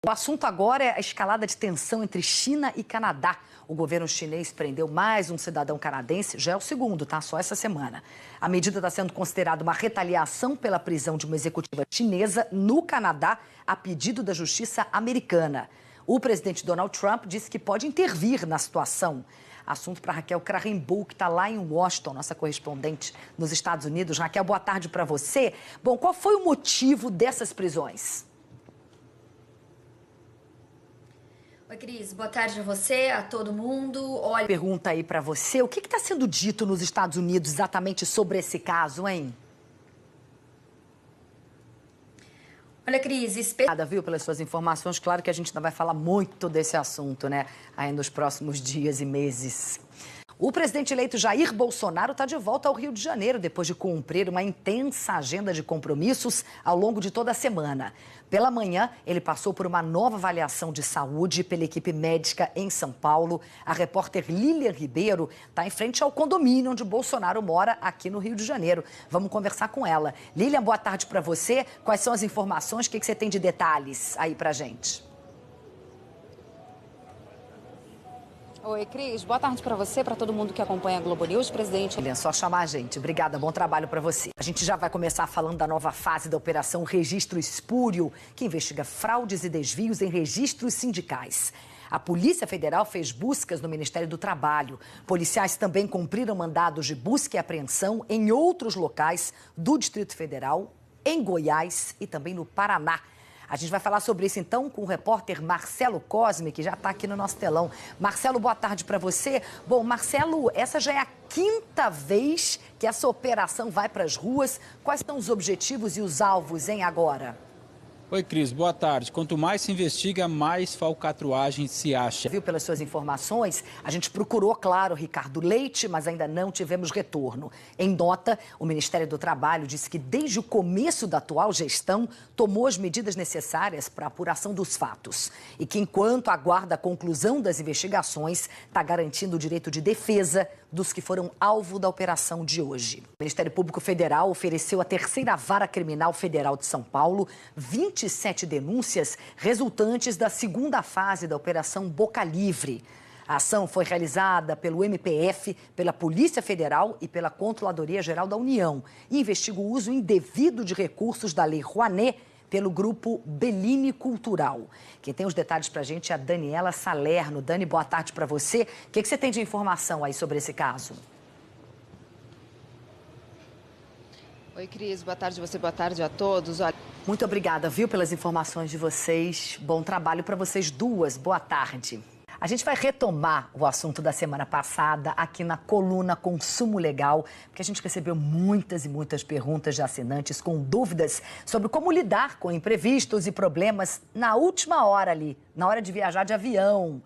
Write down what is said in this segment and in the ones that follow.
O assunto agora é a escalada de tensão entre China e Canadá. O governo chinês prendeu mais um cidadão canadense, já é o segundo, tá? Só essa semana. A medida está sendo considerada uma retaliação pela prisão de uma executiva chinesa no Canadá, a pedido da justiça americana. O presidente Donald Trump disse que pode intervir na situação. Assunto para Raquel Krahenbuhl, que está lá em Washington, nossa correspondente nos Estados Unidos. Raquel, boa tarde para você. Bom, qual foi o motivo dessas prisões? Oi, Cris. Boa tarde a você, a todo mundo. Olha, pergunta aí para você, o que está sendo dito nos Estados Unidos exatamente sobre esse caso, hein? Olha, Cris, Obrigada, viu, pelas suas informações. Claro que a gente ainda vai falar muito desse assunto, né, aí nos próximos dias e meses. O presidente eleito Jair Bolsonaro está de volta ao Rio de Janeiro depois de cumprir uma intensa agenda de compromissos ao longo de toda a semana. Pela manhã, ele passou por uma nova avaliação de saúde pela equipe médica em São Paulo. A repórter Lilian Ribeiro está em frente ao condomínio onde Bolsonaro mora, aqui no Rio de Janeiro. Vamos conversar com ela. Lilian, boa tarde para você. Quais são as informações? O que você tem de detalhes aí para gente? Oi, Cris. Boa tarde para você, para todo mundo que acompanha a Globo News. Presidente... É só chamar a gente. Obrigada, bom trabalho para você. A gente já vai começar falando da nova fase da Operação Registro Espúrio, que investiga fraudes e desvios em registros sindicais. A Polícia Federal fez buscas no Ministério do Trabalho. Policiais também cumpriram mandados de busca e apreensão em outros locais do Distrito Federal, em Goiás e também no Paraná. A gente vai falar sobre isso, então, com o repórter Marcelo Cosme, que já está aqui no nosso telão. Marcelo, boa tarde para você. Bom, Marcelo, essa já é a quinta vez que essa operação vai para as ruas. Quais são os objetivos e os alvos, hein, agora? Oi, Cris, boa tarde. Quanto mais se investiga, mais falcatruagem se acha. Viu, pelas suas informações, a gente procurou, claro, Ricardo Leite, mas ainda não tivemos retorno. Em nota, o Ministério do Trabalho disse que desde o começo da atual gestão tomou as medidas necessárias para a apuração dos fatos e que, enquanto aguarda a conclusão das investigações, está garantindo o direito de defesa dos que foram alvo da operação de hoje. O Ministério Público Federal ofereceu à Terceira Vara Criminal Federal de São Paulo 27 denúncias resultantes da segunda fase da Operação Boca Livre. A ação foi realizada pelo MPF, pela Polícia Federal e pela Controladoria Geral da União e investiga o uso indevido de recursos da Lei Rouanet pelo grupo Bellini Cultural. Quem tem os detalhes para a gente é a Daniela Salerno. Dani, boa tarde para você. O que você tem de informação aí sobre esse caso? Oi, Cris. Boa tarde a você, boa tarde a todos. Olha... Muito obrigada, viu, pelas informações de vocês. Bom trabalho para vocês duas. Boa tarde. A gente vai retomar o assunto da semana passada aqui na coluna Consumo Legal, porque a gente recebeu muitas e muitas perguntas de assinantes com dúvidas sobre como lidar com imprevistos e problemas na última hora ali, na hora de viajar de avião.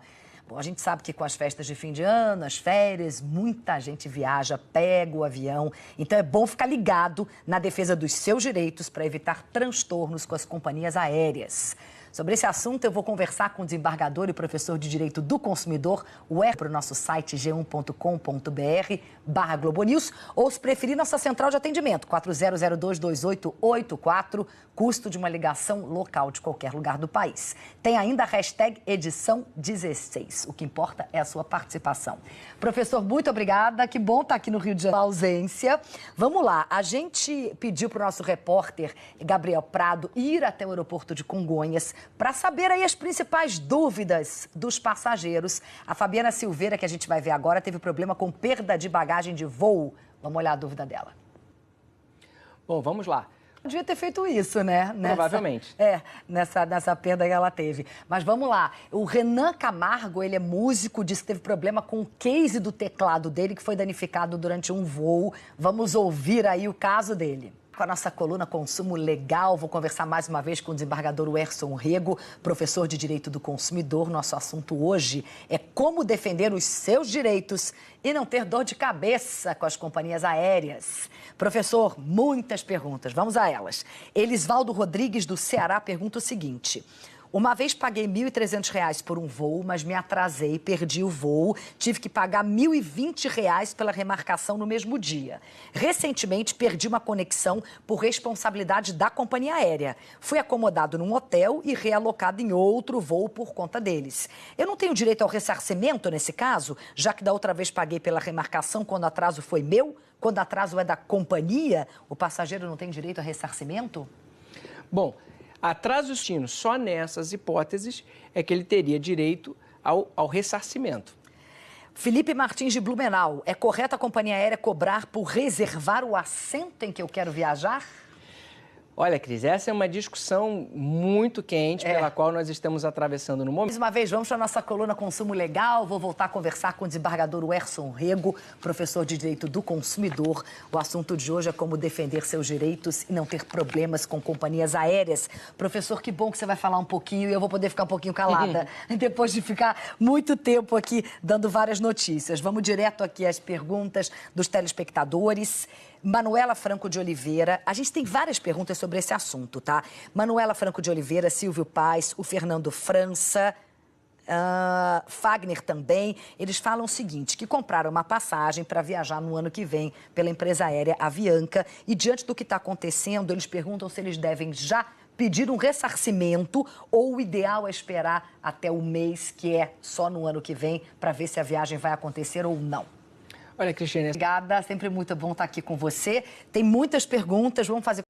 Bom, a gente sabe que com as festas de fim de ano, as férias, muita gente viaja, pega o avião. Então é bom ficar ligado na defesa dos seus direitos para evitar transtornos com as companhias aéreas. Sobre esse assunto, eu vou conversar com o desembargador e professor de Direito do Consumidor, para o nosso site g1.com.br/globonews, ou, se preferir, nossa central de atendimento, 40022884, custo de uma ligação local de qualquer lugar do país. Tem ainda a hashtag edição 16. O que importa é a sua participação. Professor, muito obrigada. Que bom estar aqui no Rio de Janeiro. Ausência. Vamos lá. A gente pediu para o nosso repórter Gabriel Prado ir até o aeroporto de Congonhas para saber aí as principais dúvidas dos passageiros. A Fabiana Silveira, que a gente vai ver agora, teve problema com perda de bagagem de voo. Vamos olhar a dúvida dela. Bom, vamos lá. Devia ter feito isso, né? Provavelmente. Nessa perda que ela teve. Mas vamos lá. O Renan Camargo, ele é músico, disse que teve problema com o case do teclado dele, que foi danificado durante um voo. Vamos ouvir aí o caso dele. Com a nossa coluna Consumo Legal, vou conversar mais uma vez com o desembargador Werson Rego, professor de Direito do Consumidor. Nosso assunto hoje é como defender os seus direitos e não ter dor de cabeça com as companhias aéreas. Professor, muitas perguntas, vamos a elas. Elisvaldo Rodrigues, do Ceará, pergunta o seguinte: Uma vez paguei R$ 1.300 por um voo, mas me atrasei, perdi o voo, tive que pagar R$ 1.020 pela remarcação no mesmo dia. Recentemente, perdi uma conexão por responsabilidade da companhia aérea. Fui acomodado num hotel e realocado em outro voo por conta deles. Eu não tenho direito ao ressarcimento nesse caso, já que da outra vez paguei pela remarcação quando o atraso foi meu? Quando o atraso é da companhia, o passageiro não tem direito a ressarcimento? Bom, atraso destino, só nessas hipóteses é que ele teria direito ao ressarcimento. Felipe Martins de Blumenau, é correto a companhia aérea cobrar por reservar o assento em que eu quero viajar? Olha, Cris, essa é uma discussão muito quente pela qual nós estamos atravessando no momento. Mais uma vez, vamos para a nossa coluna Consumo Legal. Vou voltar a conversar com o desembargador Werson Rego, professor de Direito do Consumidor. O assunto de hoje é como defender seus direitos e não ter problemas com companhias aéreas. Professor, que bom que você vai falar um pouquinho e eu vou poder ficar um pouquinho calada, depois de ficar muito tempo aqui dando várias notícias. Vamos direto aqui às perguntas dos telespectadores. Manuela Franco de Oliveira, a gente tem várias perguntas sobre esse assunto, tá? Manuela Franco de Oliveira, Silvio Paes, o Fernando França, Fagner também, eles falam o seguinte, que compraram uma passagem para viajar no ano que vem pela empresa aérea Avianca e diante do que está acontecendo, eles perguntam se eles devem já pedir um ressarcimento ou o ideal é esperar até o mês, que é só no ano que vem, para ver se a viagem vai acontecer ou não. Olha, Cristiane... Obrigada, sempre muito bom estar aqui com você. Tem muitas perguntas, vamos fazer...